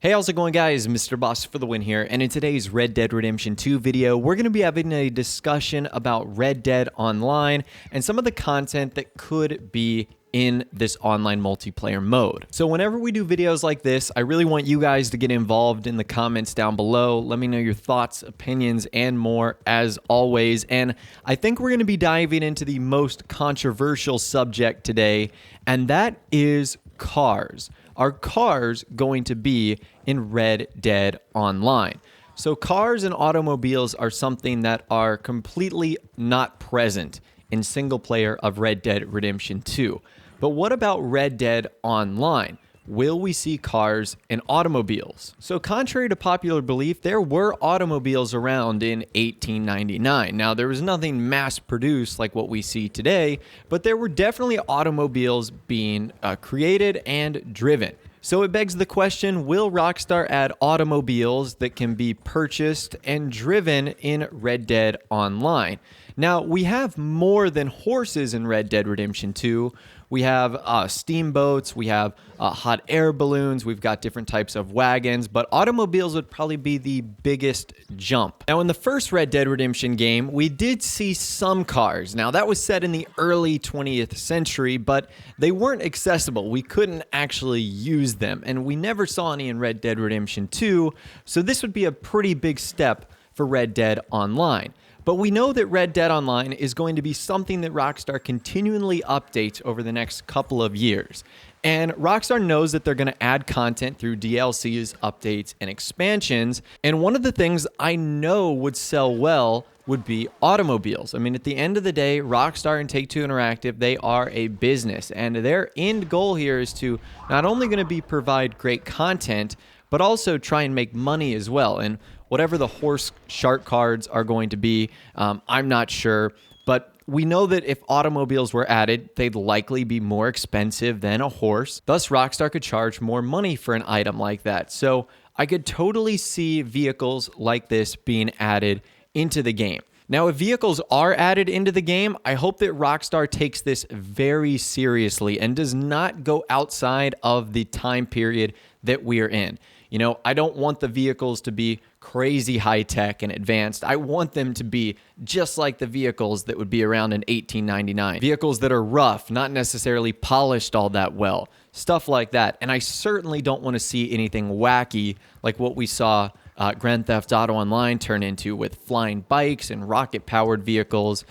Hey, how's it going, guys? Mr. Boss for the win here, and in today's Red Dead Redemption 2 video, we're going to be having a discussion about Red Dead Online and some of the content that could be in this online multiplayer mode. So whenever we do videos like this, I really want you guys to get involved in the comments down below. Let me know your thoughts, opinions, and more as always. And I think we're going to be diving into the most controversial subject today, and that is cars. Are cars going to be in Red Dead Online? So cars and automobiles are something that are completely not present in single player of Red Dead Redemption 2. But what about Red Dead Online? Will we see cars and automobiles? So contrary to popular belief, there were automobiles around in 1899. Now, there was nothing mass produced like what we see today, but there were definitely automobiles being created and driven. So it begs the question, will Rockstar add automobiles that can be purchased and driven in Red Dead Online? Now, we have more than horses in Red Dead Redemption 2. We have steamboats, we have hot air balloons, we've got different types of wagons, but automobiles would probably be the biggest jump. Now, in the first Red Dead Redemption game, we did see some cars. Now, that was set in the early 20th century, but they weren't accessible. We couldn't actually use them, and we never saw any in Red Dead Redemption 2, so this would be a pretty big step for Red Dead Online. But we know that Red Dead Online is going to be something that Rockstar continually updates over the next couple of years. And Rockstar knows that they're going to add content through DLCs, updates, and expansions. And one of the things I know would sell well would be automobiles. I mean, at the end of the day, Rockstar and Take-Two Interactive, they are a business. And their end goal here is to not only going to be provide great content, but also try and make money as well. And whatever the horse shark cards are going to be, I'm not sure. But we know that if automobiles were added, they'd likely be more expensive than a horse. Thus, Rockstar could charge more money for an item like that. So I could totally see vehicles like this being added into the game. Now, if vehicles are added into the game, I hope that Rockstar takes this very seriously and does not go outside of the time period that we are in. You know, I don't want the vehicles to be crazy high-tech and advanced. I want them to be just like the vehicles that would be around in 1899. Vehicles that are rough, not necessarily polished all that well. Stuff like that. And I certainly don't want to see anything wacky like what we saw Grand Theft Auto Online turn into with flying bikes and rocket-powered vehicles.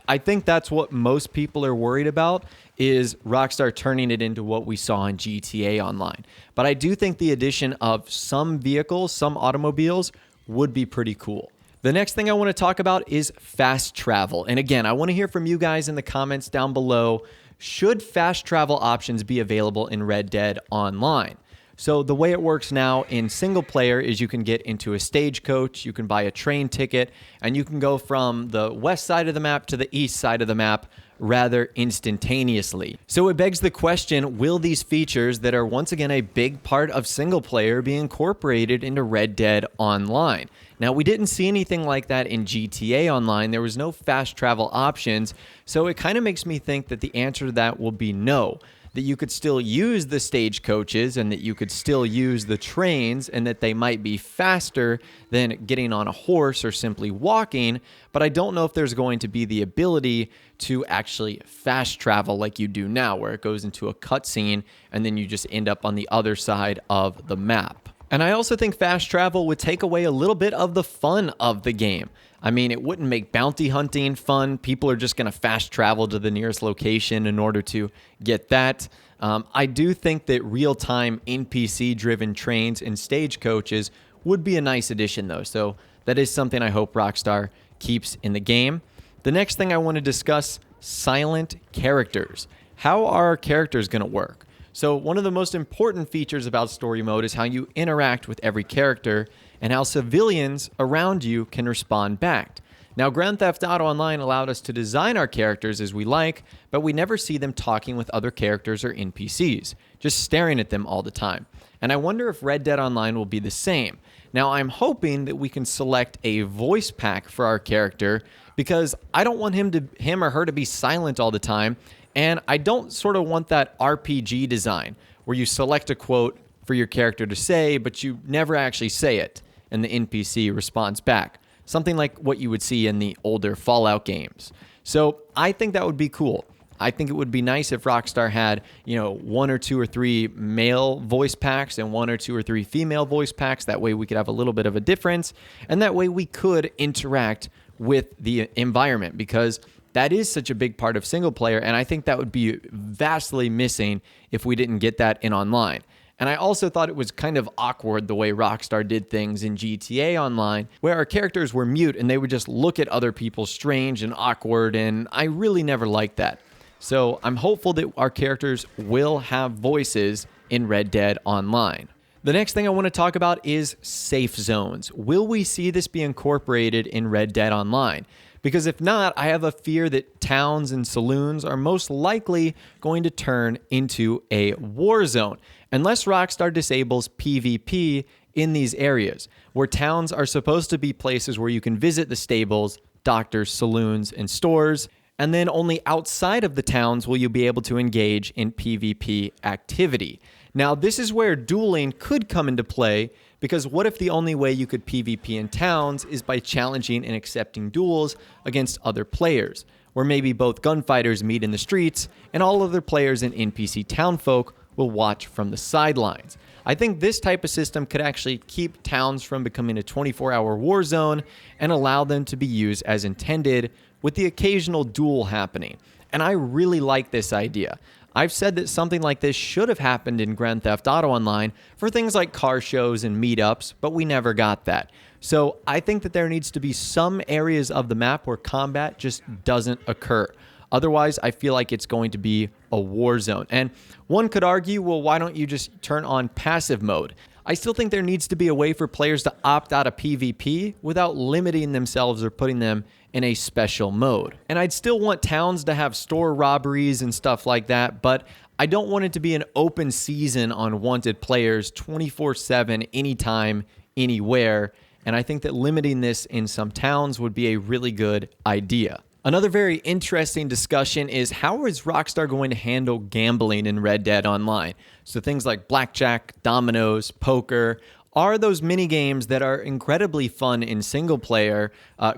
I think that's what most people are worried about, is Rockstar turning it into what we saw in GTA Online. But I do think the addition of some vehicles, some automobiles, would be pretty cool. The next thing I want to talk about is fast travel. And again, I want to hear from you guys in the comments down below. Should fast travel options be available in Red Dead Online? So the way it works now in single player is you can get into a stagecoach, you can buy a train ticket, and you can go from the west side of the map to the east side of the map rather instantaneously. So it begs the question, will these features that are once again a big part of single player be incorporated into Red Dead Online? Now, we didn't see anything like that in GTA Online. There was no fast travel options, so it kind of makes me think that the answer to that will be no. That you could still use the stagecoaches and that you could still use the trains and that they might be faster than getting on a horse or simply walking, but I don't know if there's going to be the ability to actually fast travel like you do now, where it goes into a cutscene and then you just end up on the other side of the map. And I also think fast travel would take away a little bit of the fun of the game. I mean, it wouldn't make bounty hunting fun. People are just going to fast travel to the nearest location in order to get that. I do think that real-time NPC-driven trains and stagecoaches would be a nice addition, though. So that is something I hope Rockstar keeps in the game. The next thing I want to discuss, silent characters. How are our characters going to work? So one of the most important features about story mode is how you interact with every character and how civilians around you can respond back. Now, Grand Theft Auto Online allowed us to design our characters as we like, but we never see them talking with other characters or NPCs, just staring at them all the time. And I wonder if Red Dead Online will be the same. Now, I'm hoping that we can select a voice pack for our character because I don't want him or her to be silent all the time. And I don't sort of want that RPG design where you select a quote, for your character to say, but you never actually say it, and the NPC responds back. Something like what you would see in the older Fallout games. So I think that would be cool. I think it would be nice if Rockstar had, 1 or 2 or 3 male voice packs and 1 or 2 or 3 female voice packs. That way we could have a little bit of a difference. And that way we could interact with the environment, because that is such a big part of single player. And I think that would be vastly missing if we didn't get that in online. And I also thought it was kind of awkward the way Rockstar did things in GTA Online, where our characters were mute and they would just look at other people strange and awkward. And I really never liked that. So I'm hopeful that our characters will have voices in Red Dead Online. The next thing I want to talk about is safe zones. Will we see this be incorporated in Red Dead Online? Because if not, I have a fear that towns and saloons are most likely going to turn into a war zone, unless Rockstar disables PvP in these areas, where towns are supposed to be places where you can visit the stables, doctors, saloons, and stores. And then only outside of the towns will you be able to engage in PvP activity. Now, this is where dueling could come into play, because what if the only way you could PvP in towns is by challenging and accepting duels against other players, where maybe both gunfighters meet in the streets and all other players and NPC townfolk will watch from the sidelines. I think this type of system could actually keep towns from becoming a 24-hour war zone and allow them to be used as intended, with the occasional duel happening. And I really like this idea. I've said that something like this should have happened in Grand Theft Auto Online for things like car shows and meetups, but we never got that. So I think that there needs to be some areas of the map where combat just doesn't occur. Otherwise, I feel like it's going to be a war zone. And one could argue, well, why don't you just turn on passive mode? I still think there needs to be a way for players to opt out of PvP without limiting themselves or putting them in a special mode. And I'd still want towns to have store robberies and stuff like that, but I don't want it to be an open season on wanted players 24/7, anytime, anywhere. And I think that limiting this in some towns would be a really good idea. Another very interesting discussion is, how is Rockstar going to handle gambling in Red Dead Online? So things like blackjack, dominoes, poker, are those mini games that are incredibly fun in single player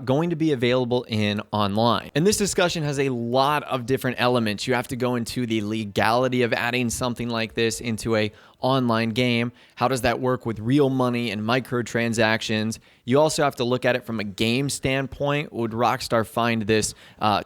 going to be available in online? And this discussion has a lot of different elements. You have to go into the legality of adding something like this into a online game. How does that work with real money and microtransactions? You also have to look at it from a game standpoint. Would Rockstar find this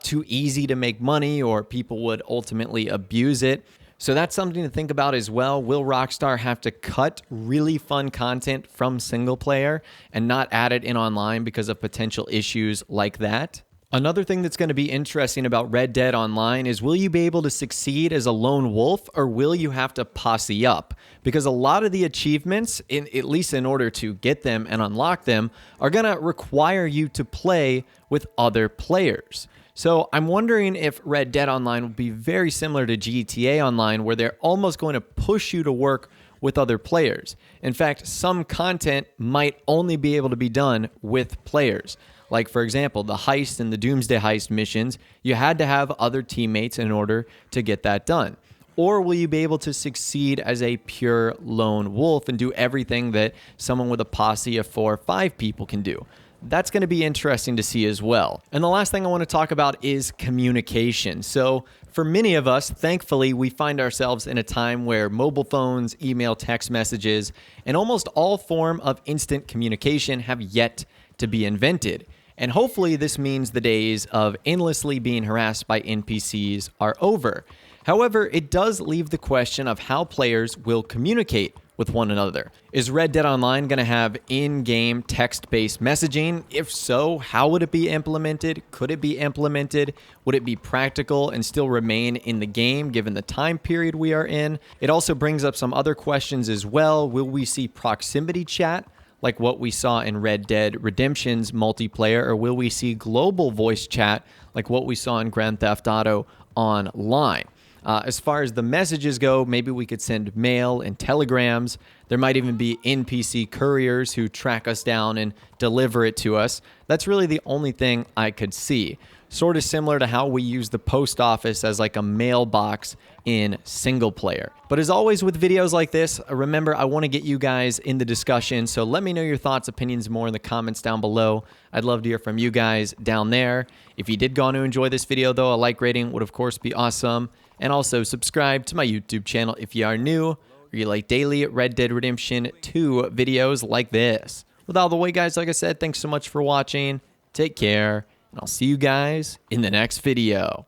too easy to make money, or people would ultimately abuse it? So that's something to think about as well. Will Rockstar have to cut really fun content from single player and not add it in online because of potential issues like that? Another thing that's going to be interesting about Red Dead Online is, will you be able to succeed as a lone wolf, or will you have to posse up? Because a lot of the achievements, at least in order to get them and unlock them, are going to require you to play with other players. So I'm wondering if Red Dead Online will be very similar to GTA Online, where they're almost going to push you to work with other players. In fact, some content might only be able to be done with players. Like, for example, the heist and the Doomsday Heist missions, you had to have other teammates in order to get that done. Or will you be able to succeed as a pure lone wolf and do everything that someone with a posse of 4 or 5 people can do? That's going to be interesting to see as well. And the last thing I want to talk about is communication. So for many of us, thankfully, we find ourselves in a time where mobile phones, email, text messages, and almost all form of instant communication have yet to be invented. And hopefully this means the days of endlessly being harassed by NPCs are over. However, it does leave the question of how players will communicate with one another. Is Red Dead Online going to have in-game text-based messaging? If so, how would it be implemented? Could it be implemented? Would it be practical and still remain in the game given the time period we are in? It also brings up some other questions as well. Will we see proximity chat like what we saw in Red Dead Redemption's multiplayer, or will we see global voice chat like what we saw in Grand Theft Auto Online? As far as the messages go, maybe we could send mail and telegrams. There might even be NPC couriers who track us down and deliver it to us. That's really the only thing I could see. sort of similar to how we use the post office as like a mailbox in single player. But as always with videos like this, remember, I want to get you guys in the discussion. So let me know your thoughts, opinions more in the comments down below. I'd love to hear from you guys down there. If you did go on to enjoy this video though, a like rating would of course be awesome. And also subscribe to my YouTube channel if you are new or you like daily Red Dead Redemption 2 videos like this. With all the way, guys, like I said, thanks so much for watching. Take care, and I'll see you guys in the next video.